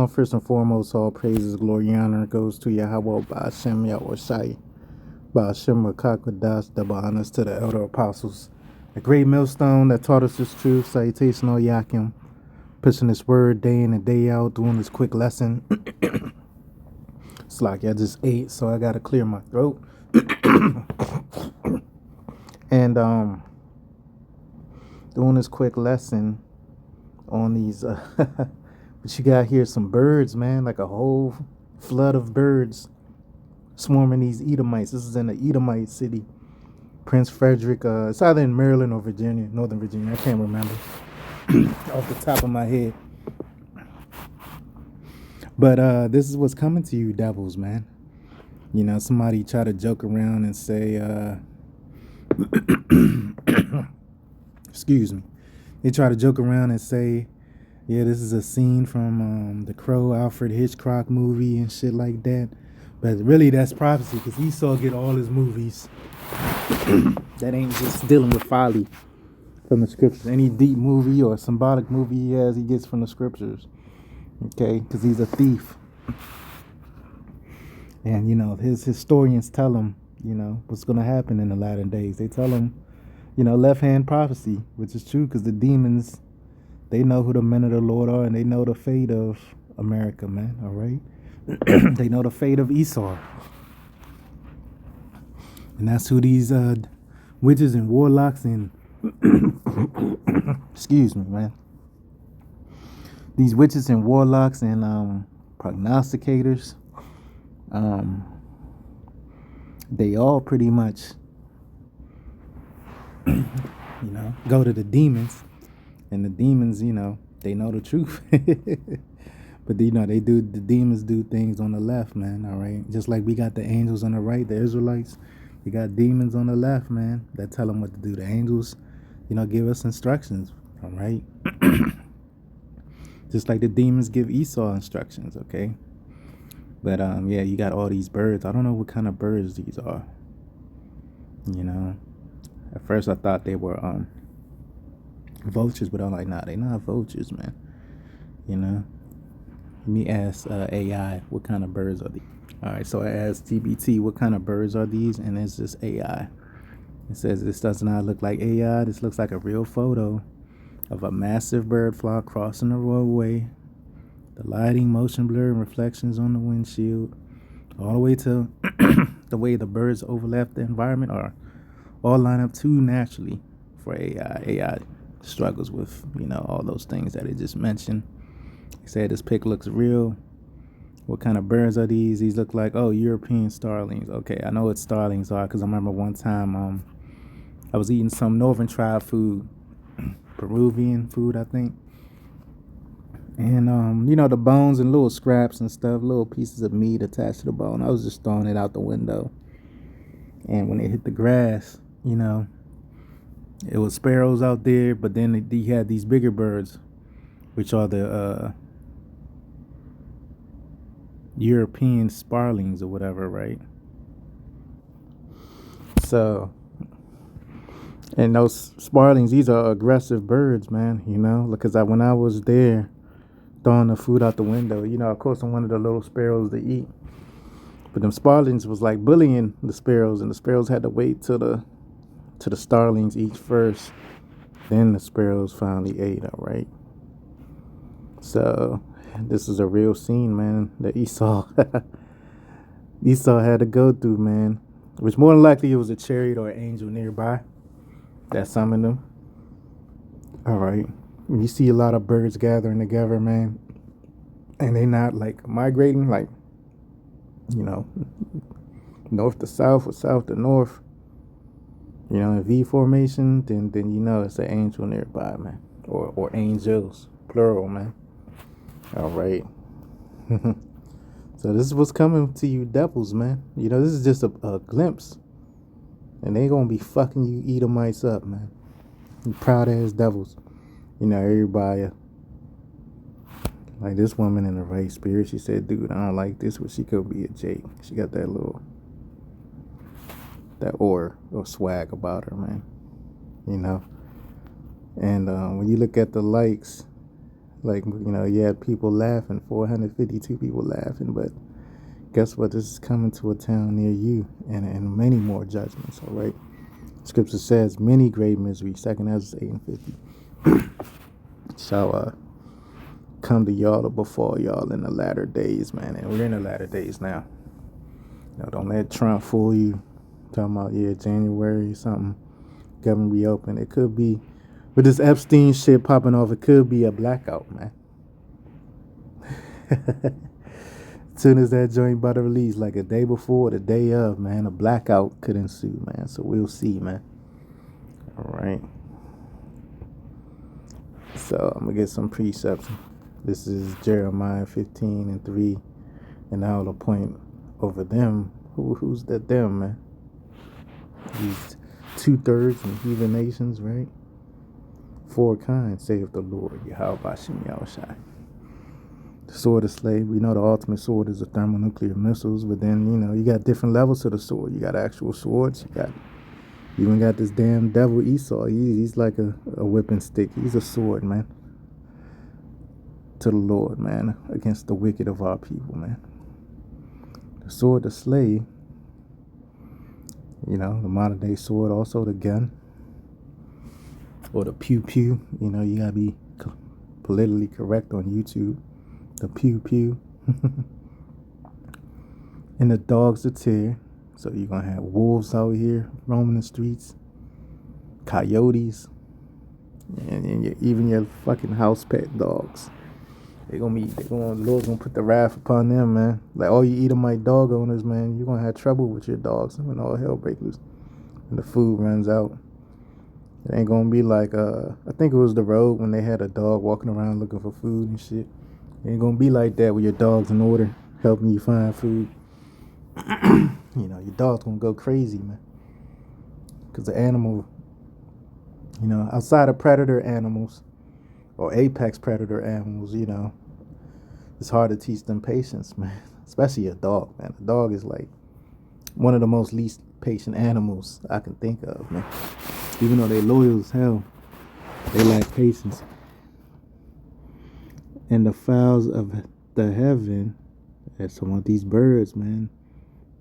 First and foremost, all praises, glory, and honor goes to Yahweh Ba'ashem Yahushai, Ba'ashem Rakakwadash, double honors to the elder apostles. A great millstone that taught us this truth, salutation all Yakim, pushing this word day in and day out, doing this quick lesson. It's like I just ate, so I gotta clear my throat. And doing this quick lesson on these but you got here some birds, man, like a whole flood of birds swarming these Edomites. This is in the Edomite city, Prince Frederick. It's either in Maryland or Virginia, Northern Virginia. I can't remember off the top of my head. But this is what's coming to you, devils, man. You know, somebody try to joke around and say, excuse me. They try to joke around and say, yeah, this is a scene from the Crow Alfred Hitchcock movie and shit like that. But really, that's prophecy, because Esau get all his movies. That ain't just dealing with folly from the scriptures. Any deep movie or symbolic movie he has, he gets from the scriptures. Okay, because he's a thief. And, you know, his historians tell him, you know, what's going to happen in the latter days. They tell him, you know, left-hand prophecy, which is true, because the demons, they know who the men of the Lord are, and they know the fate of America, man, all right? They know the fate of Esau. And that's who these witches and warlocks and, excuse me, man. These witches and warlocks and prognosticators, they all pretty much, you know, go to the demons. And the demons, you know, they know the truth. But, you know, the demons do things on the left, man, all right? Just like we got the angels on the right, the Israelites, we got demons on the left, man, that tell them what to do. The angels, you know, give us instructions, all right? Just like the demons give Esau instructions, okay? But, yeah, you got all these birds. I don't know what kind of birds these are, you know? At first I thought they were vultures, but I'm like, nah, they're not vultures, man. You know, let me ask AI, what kind of birds are these? All right, so I asked TBT, what kind of birds are these? And it's just AI. It says this does not look like AI. This looks like a real photo of a massive bird flock crossing the roadway. The lighting, motion blur, and reflections on the windshield, all the way to the way the birds overlap the environment, are all line up too naturally for AI. AI struggles with, you know, all those things that it just mentioned. He said this pic looks real. What kind of birds are these? These look like, oh, European starlings. Okay, I know what starlings are, because I remember one time I was eating some Northern tribe food, Peruvian food, I think. And you know, the bones and little scraps and stuff, little pieces of meat attached to the bone. I was just throwing it out the window. And when it hit the grass, you know, it was sparrows out there, but then he had these bigger birds, which are the European starlings or whatever, right? So, and those starlings, these are aggressive birds, man, you know, because when I was there throwing the food out the window, you know, of course I wanted the little sparrows to eat, but them starlings was like bullying the sparrows, and the sparrows had to wait till the starlings eat first, then the sparrows finally ate, all right? So this is a real scene, man, that Esau had to go through, man, which more than likely it was a chariot or an angel nearby that summoned them. All right, you see a lot of birds gathering together, man, and they not like migrating, like, you know, north to south or south to north, you know, in V formation, then you know it's an angel nearby, man, or angels, plural, man. All right. So this is what's coming to you, devils, man. You know, this is just a glimpse, and they gonna be fucking you Edomites up, man. You proud ass devils. You know, everybody, like this woman in the right spirit, she said, dude, I don't like this, but she could be a Jake. She got that aura or swag about her, man. You know. And when you look at the likes Like, you had people laughing, 452 people laughing, but guess what? This is coming to a town near you, and many more judgments, all right? Scripture says, many great misery, 2 Ezra 8 and 50, shall come to y'all or befall y'all in the latter days, man. And we're in the latter days now. Don't let Trump fool you. Talking about, January something, government reopen. It could be, with this Epstein shit popping off, it could be a blackout, man. As soon as that joint about to release, like a day before, the day of, man, a blackout could ensue, man. So we'll see, man. All right. So I'm going to get some precepts. This is Jeremiah 15 and 3. And I will appoint over them. Who's that them, man? These 2/3 in heathen nations, right? 4 kinds, saith the Lord, Yahweh Bashem Yahushai. The sword of slave. We know the ultimate sword is the thermonuclear missiles, but then, you got different levels to the sword. You got actual swords. You even got this damn devil Esau. He's like a whipping stick. He's a sword, man. To the Lord, man, against the wicked of our people, man. The sword to slay, the modern day sword, also the gun, or the pew pew. You gotta be politically correct on YouTube. The pew pew. And the dogs to tear. So you're gonna have wolves out here roaming the streets, coyotes, and even your fucking house pet dogs. The Lord's gonna put the wrath upon them, man. Like all you Edomite dog owners, man, you're gonna have trouble with your dogs when all hell breaks loose and the food runs out. It ain't gonna be like I think it was the road when they had a dog walking around looking for food and shit. It ain't gonna be like that with your dog's in order, helping you find food. Your dog's gonna go crazy, man. Cause the animal, outside of predator animals or apex predator animals, it's hard to teach them patience, man. Especially a dog, man. A dog is like one of the most least patient animals I can think of, man. Even though they loyal as hell, they lack patience. And the fowls of the heaven, that's some of these birds, man.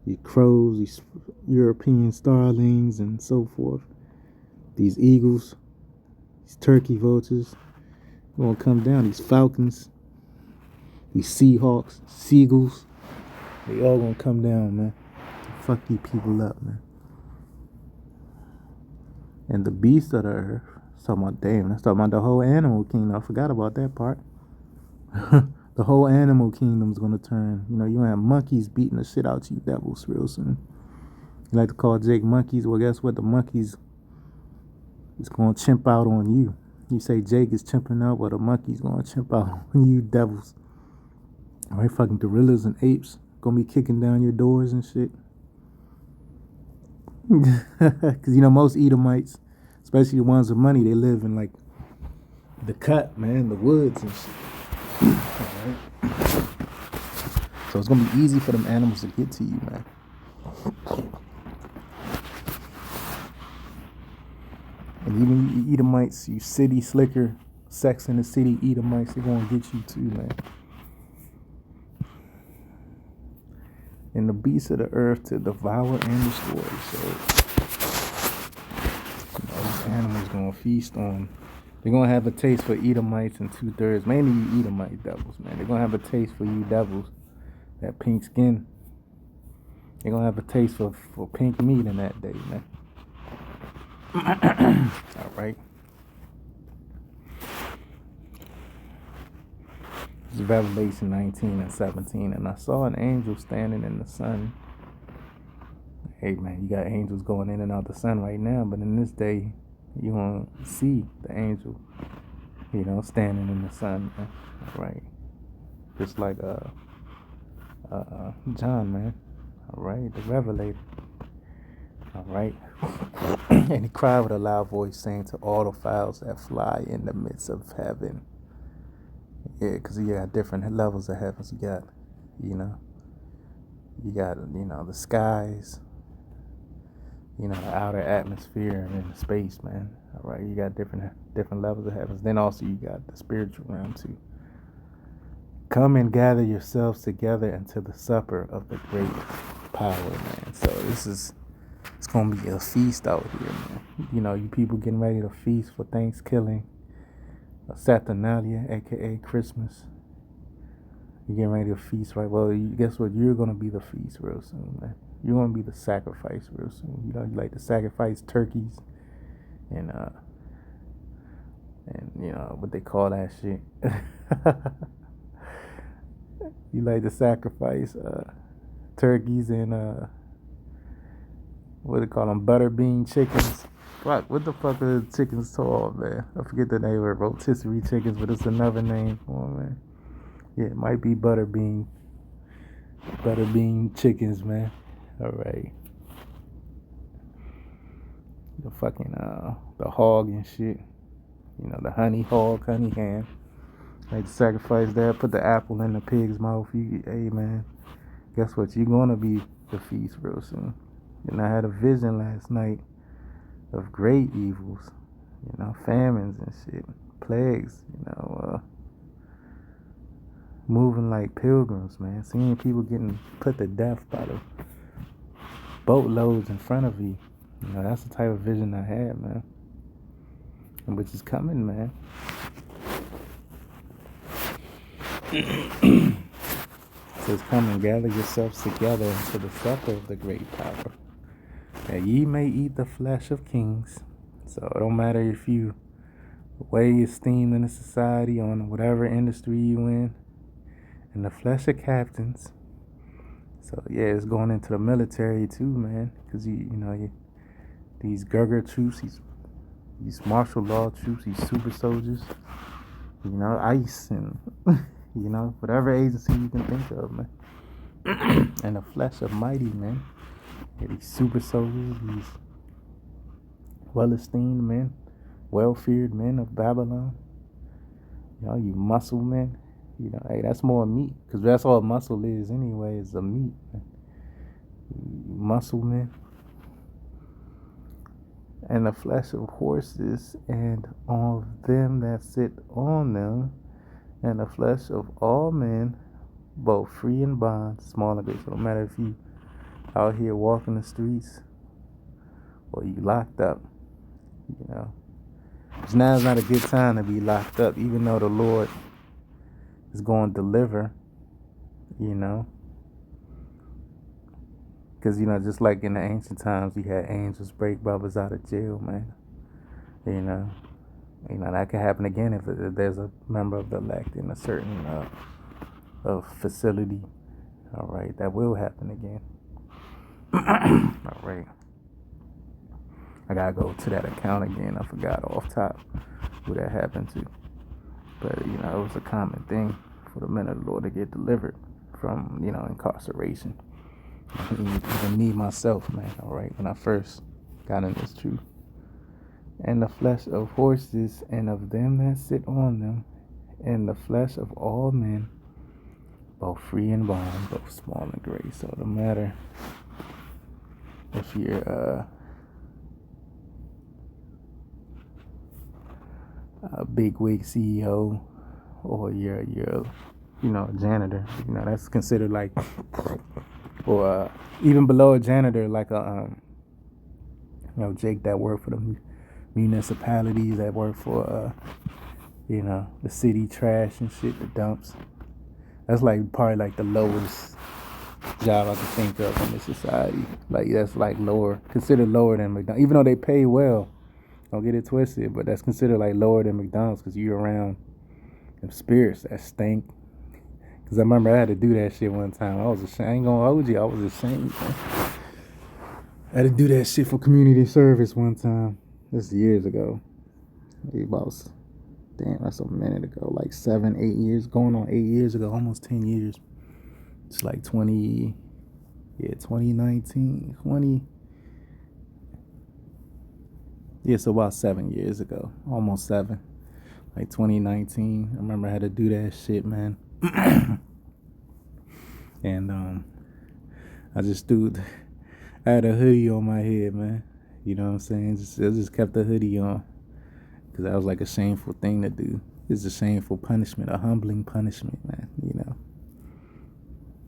These crows, these European starlings, and so forth. These eagles, these turkey vultures, gonna come down. These falcons, these seahawks, seagulls, they all gonna come down, man. Fuck you people up, man. And the beasts of the earth, talking about, damn, that's talking about the whole animal kingdom. I forgot about that part. The whole animal kingdom's gonna turn. You gonna have monkeys beating the shit out you devils real soon. You like to call Jake monkeys? Well, guess what? The monkeys is gonna chimp out on you. You say Jake is chimping out, well, the monkey's gonna chimp out on you devils. All right, fucking gorillas and apes gonna be kicking down your doors and shit. Because most Edomites, especially the ones with money, they live in like the cut, man, the woods and shit. Alright. So it's gonna be easy for them animals to get to you, man. And even you Edomites, you city slicker, Sex in the City Edomites, they're gonna get you too, man. And the beasts of the earth to devour and destroy. So these animals gonna feast on. They're gonna have a taste for Edomites and 2/3, mainly you Edomite devils, man. They're gonna have a taste for you devils, that pink skin. They're gonna have a taste for pink meat in that day, man. All right. This is Revelation 19 and 17. And I saw an angel standing in the sun. Hey, man, you got angels going in and out the sun right now, but in this day, you're going to see the angel, standing in the sun, man. All right. Just like John, man. All right, the Revelator. All right. And he cried with a loud voice, saying to all the fowls that fly in the midst of heaven. Yeah, because you got different levels of heavens. You got, the skies, the outer atmosphere, and then space, man. All right, you got different levels of heavens. Then also you got the spiritual realm too. Come and gather yourselves together into the supper of the great power, man. So it's gonna be a feast out here, man. You know, you people getting ready to feast for Thanksgiving, Saturnalia, aka Christmas. You getting ready to feast, right? Well, guess what? You're gonna be the feast real soon, man. You're gonna be the sacrifice real soon. You know, you like to sacrifice turkeys and you know what they call that shit. You like to sacrifice turkeys and what do they call them, butter bean chickens. Fuck, what the fuck are the chickens called, man? I forget the name of it. Rotisserie chickens, but it's another name for them, man. Yeah, it might be butter bean chickens, man. All right, the fucking the hog and shit. You know, the honey hog, honey ham. Like to sacrifice that, put the apple in the pig's mouth. Hey man, guess what? You're gonna be the feast real soon. And I had a vision last night of great evils, you know, famines and shit, plagues, you know, moving like pilgrims, man. Seeing people getting put to death by the boatloads in front of you. You know, that's the type of vision I had, man. And which is coming, man. It says, come and gather yourselves together into the supper of the great power, that ye may eat the flesh of kings. So it don't matter if you way esteemed in the society on whatever industry you in, and the flesh of captains. So yeah, it's going into the military too, man, because these Gurger troops, these martial law troops, these super soldiers, you know, ICE and you know, whatever agency you can think of, man. And the flesh of mighty men. Yeah, these super soldiers, these well-esteemed men, well-feared men of Babylon. You know, you muscle men. You know, hey, that's more meat, because that's all muscle is anyway, is a meat. Man. Muscle men. And the flesh of horses and of them that sit on them, and the flesh of all men, both free and bond, small and great. So no matter if you out here walking the streets or you locked up, you know. Because now is not a good time to be locked up, even though the Lord is going to deliver, you know. Because, you know, just like in the ancient times, we had angels break brothers out of jail, man. You know, that could happen again if there's a member of the elect in a certain facility. All right, that will happen again. All right. I gotta go to that account again. I forgot off top who that happened to. But, you know, it was a common thing for the men of the Lord to get delivered from, you know, incarceration. Even me, myself, man, all right, when I first got in this truth. And the flesh of horses and of them that sit on them, and the flesh of all men, both free and bond, both small and great. So no matter if you're a big wig CEO or you're you know, a janitor, you know, that's considered like, or even below a janitor, like a you know, Jake that work for the municipalities, that work for you know, the city trash and shit, the dumps. That's like probably like the lowest job I can think of in this society. Like that's like lower, considered lower than McDonald's, even though they pay well. Don't get it twisted, but that's considered like lower than McDonald's because you're around them spirits that stink. Because I remember I had to do that shit one time. I was ashamed. I ain't gonna hold you. I was ashamed, man. I had to do that shit for community service one time. This is years ago. Maybe about, damn, that's a minute ago. Like 7, 8 years. Going on 8 years ago. Almost 10 years. It's like 2019. 20. Yeah, so about 7 years ago. Almost 7. Like 2019. I remember I had to do that shit, man. And I just I had a hoodie on my head, man. You know what I'm saying? I just kept the hoodie on because that was like a shameful thing to do. It's a shameful punishment, a humbling punishment, man.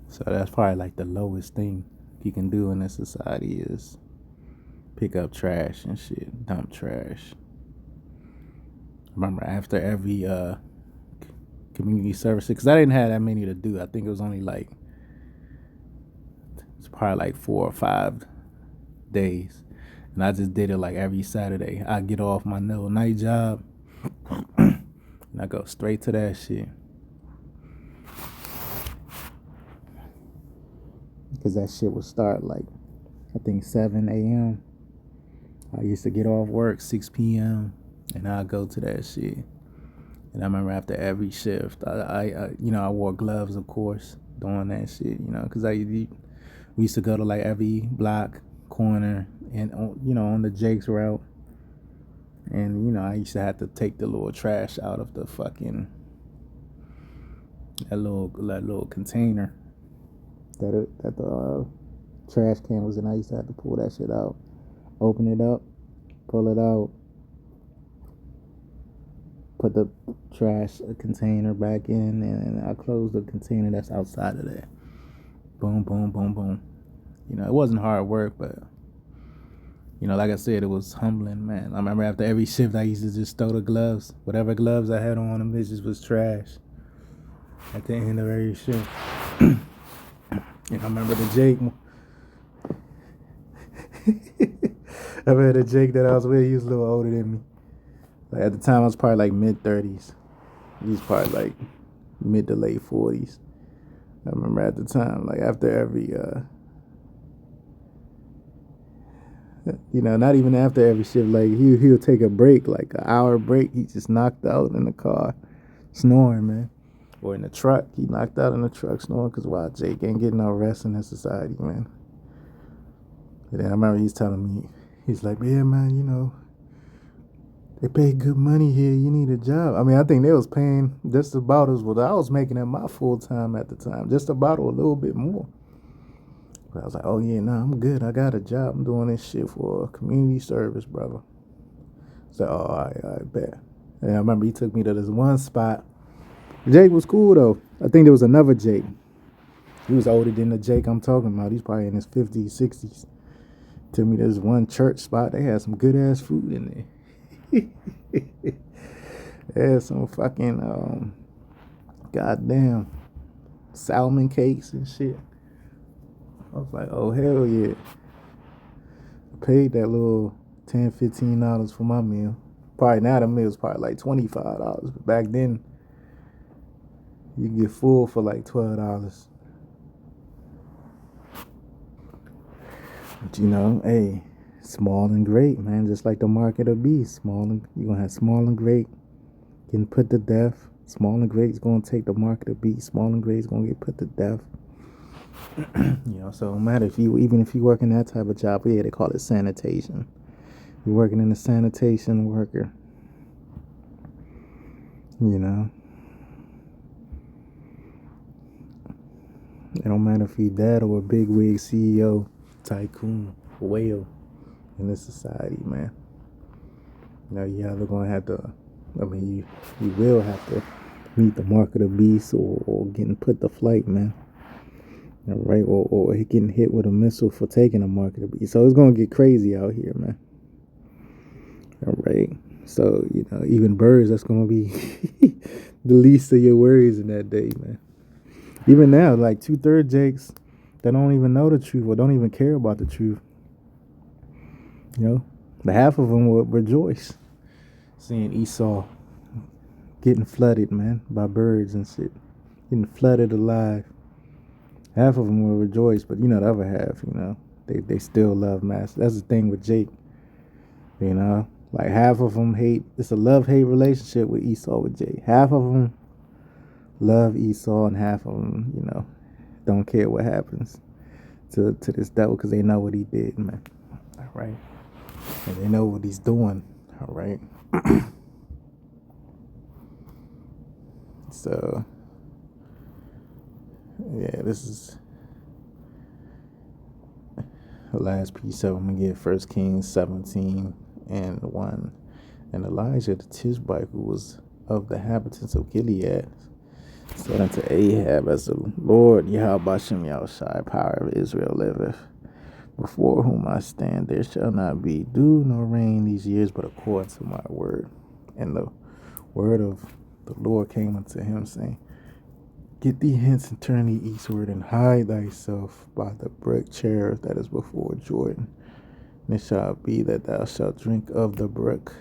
So that's probably like the lowest thing you can do in this society is pick up trash and shit, dump trash. Remember after every community service, because I didn't have that many to do. I think it was only like it's probably like 4 or 5 days, and I just did it like every Saturday. I get off my little night job, and I go straight to that shit. Because that shit would start like I think 7 a.m. I used to get off work 6 p.m. and I'd go to that shit. And I remember after every shift, I wore gloves, of course, doing that shit, because we used to go to like every block, corner, and on the Jake's route. And I used to have to take the little trash out of the fucking that little container that the trash can was in. I used to have to pull that shit out, open it up, pull it out, put the trash container back in, and I close the container that's outside of there. Boom, boom, boom, boom. It wasn't hard work, but like I said, it was humbling, man. I remember after every shift, I used to just throw the gloves, whatever gloves I had on them, bitches was trash. At the end of every shift, and I remember the Jake. I remember the Jake that I was with. He was a little older than me. Like at the time, I was probably like mid-30s. He was probably like mid to late 40s. I remember at the time, like after every, not even after every shift, like he'll take a break, like an hour break. He just knocked out in the car, snoring, man. Or in the truck, he knocked out in the truck snoring because why? Jake ain't getting no rest in this society, man. And then I remember he's telling me, he's like, yeah, man, they pay good money here. You need a job. I mean, I think they was paying just about as what I was making at my full time at the time, just about or a little bit more. But I was like, oh yeah, nah, I'm good. I got a job. I'm doing this shit for community service, brother. So, oh, all right, bet. And I remember he took me to this one spot. Jake was cool though. I think there was another Jake. He was older than the Jake I'm talking about. He's probably in his 50s, 60s. Took me to this one church spot. They had some good ass food in there. They had some fucking goddamn salmon cakes and shit. I was like, oh hell yeah. I paid that little $10, $15 for my meal. Probably now the meal's probably like $25. But back then you get full for like $12. But hey, small and great, man. Just like the mark of the beast. You're gonna have small and great getting put to death. Small and great is gonna take the mark of the beast. Small and great is gonna get put to death. So no matter even if you work in that type of job, yeah, they call it sanitation. You're working in a sanitation worker. It don't matter if you're that or a big wig CEO, tycoon, whale in this society, man. You're either gonna have to. I mean, you will have to meet the mark of the beast or getting put to flight, man. All right, or getting hit with a missile for taking a mark of the beast. So it's gonna get crazy out here, man. All right. So even birds, that's gonna be the least of your worries in that day, man. Even now, like 2/3 Jakes that don't even know the truth or don't even care about the truth. The half of them will rejoice seeing Esau getting flooded, man, by birds and shit, getting flooded alive. Half of them will rejoice, but the other half, they still love Master. That's the thing with Jake, like half of them hate. It's a love-hate relationship with Esau with Jake. Half of them love Esau, and half of them, don't care what happens to this devil because they know what he did, man. All right, and they know what he's doing. All right. So yeah, this is the last piece of I'm gonna get 1 Kings 17:1. And Elijah the Tishbite, who was of the inhabitants of Gilead, said unto Ahab, as the Lord Yahweh Shem Yahushai, power of Israel, liveth, before whom I stand, there shall not be dew nor rain these years, but according to my word. And the word of the Lord came unto him, saying, Get thee hence and turn thee eastward, and hide thyself by the brook Cherith that is before Jordan. And it shall be that thou shalt drink of the brook,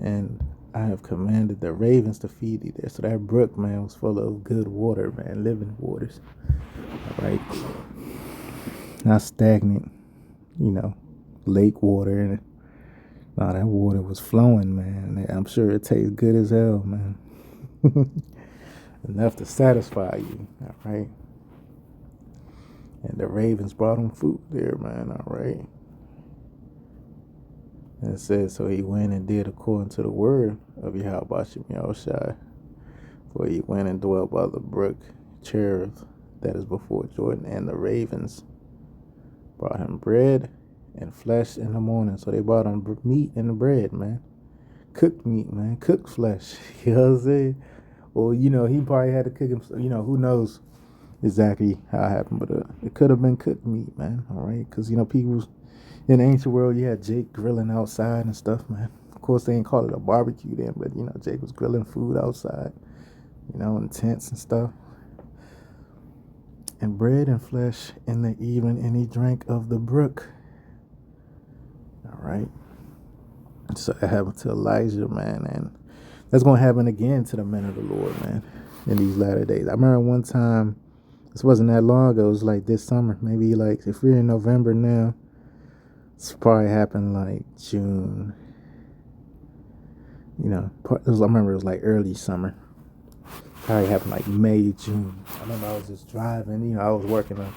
and I have commanded the ravens to feed thee there. So that brook, man, was full of good water, man, living waters. All right. Not stagnant, lake water. And no, that water was flowing, man. I'm sure it tastes good as hell, man. Enough to satisfy you, all right? And the ravens brought him food there, man, all right? And it says, so he went and did according to the word of Yahweh Shem Yahushai. For he went and dwelt by the brook Cherith that is before Jordan, and the ravens brought him bread and flesh in the morning. So they brought him meat and bread, man. Cooked meat, man. Cooked flesh. You know what I'm saying? Or, he probably had to cook him. Who knows exactly how it happened. But it could have been cooked meat, man. All right? Because, people in the ancient world, you had Jake grilling outside and stuff, man. Of course, they ain't call it a barbecue then. But, Jake was grilling food outside, in tents and stuff. And bread and flesh in the evening, and he drank of the brook. All right. So it happened to Elijah, man, and that's going to happen again to the men of the Lord, man, in these latter days. I remember one time, this wasn't that long ago, it was like this summer, maybe like, if we're in November now, it's probably happened like June, I remember it was like early summer. Probably happened like May, June. I remember I was just driving, I was working a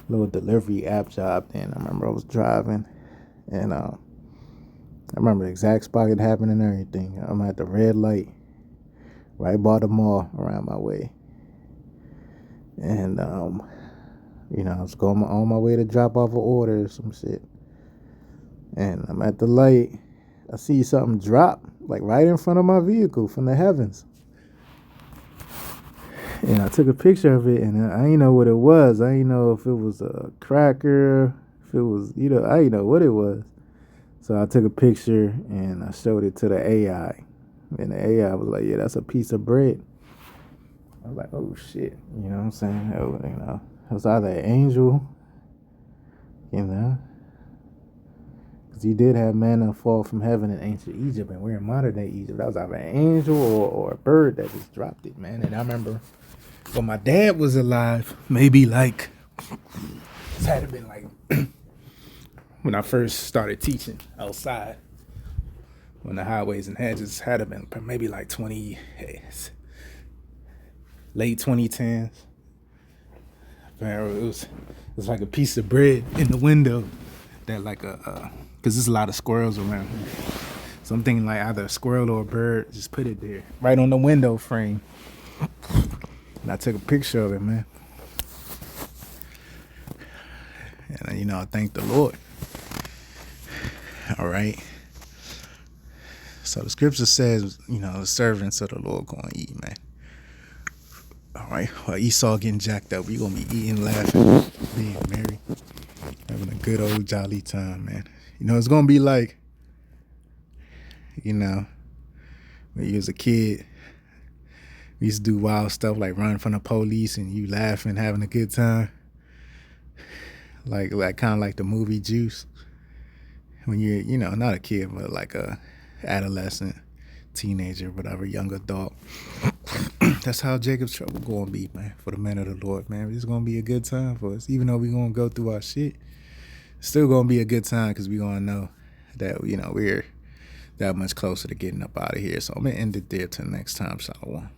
little delivery app job then. I remember I was driving, and I remember the exact spot it happened and everything. I'm at the red light right by the mall around my way. And, I was going on my way to drop off an order or some shit. And I'm at the light. I see something drop, like right in front of my vehicle from the heavens. And I took a picture of it, and I didn't know what it was. I didn't know if it was a cracker, if it was, I didn't know what it was. So I took a picture, and I showed it to the AI. And the AI was like, yeah, that's a piece of bread. I was like, oh, shit. You know what I'm saying? It was either an angel, because he did have manna fall from heaven in ancient Egypt, and we're in modern day Egypt. That was either an angel or a bird that just dropped it, man. And I remember when my dad was alive, maybe like, this had to been like, when I first started teaching outside, when the highways and hedges had to been maybe like late 2010s. It was like a piece of bread in the window that because there's a lot of squirrels around here. So I'm thinking like either a squirrel or a bird just put it there, right on the window frame. And I took a picture of it, man. And, I thank the Lord. All right. So the scripture says, the servants of the Lord going to eat, man. All right. While Esau getting jacked up, we going to be eating, laughing, being merry, having a good old jolly time, man. It's going to be like, when you was a kid, we used to do wild stuff like run from the police and you laughing, having a good time. Like kind of like the movie Juice. When you're, not a kid, but like a adolescent, teenager, whatever, young adult. That's how Jacob's trouble going to be, man, for the men of the Lord, man. It's going to be a good time for us. Even though we're going to go through our shit, it's still going to be a good time because we're going to know that, we're that much closer to getting up out of here. So I'm going to end it there till next time. Shalom.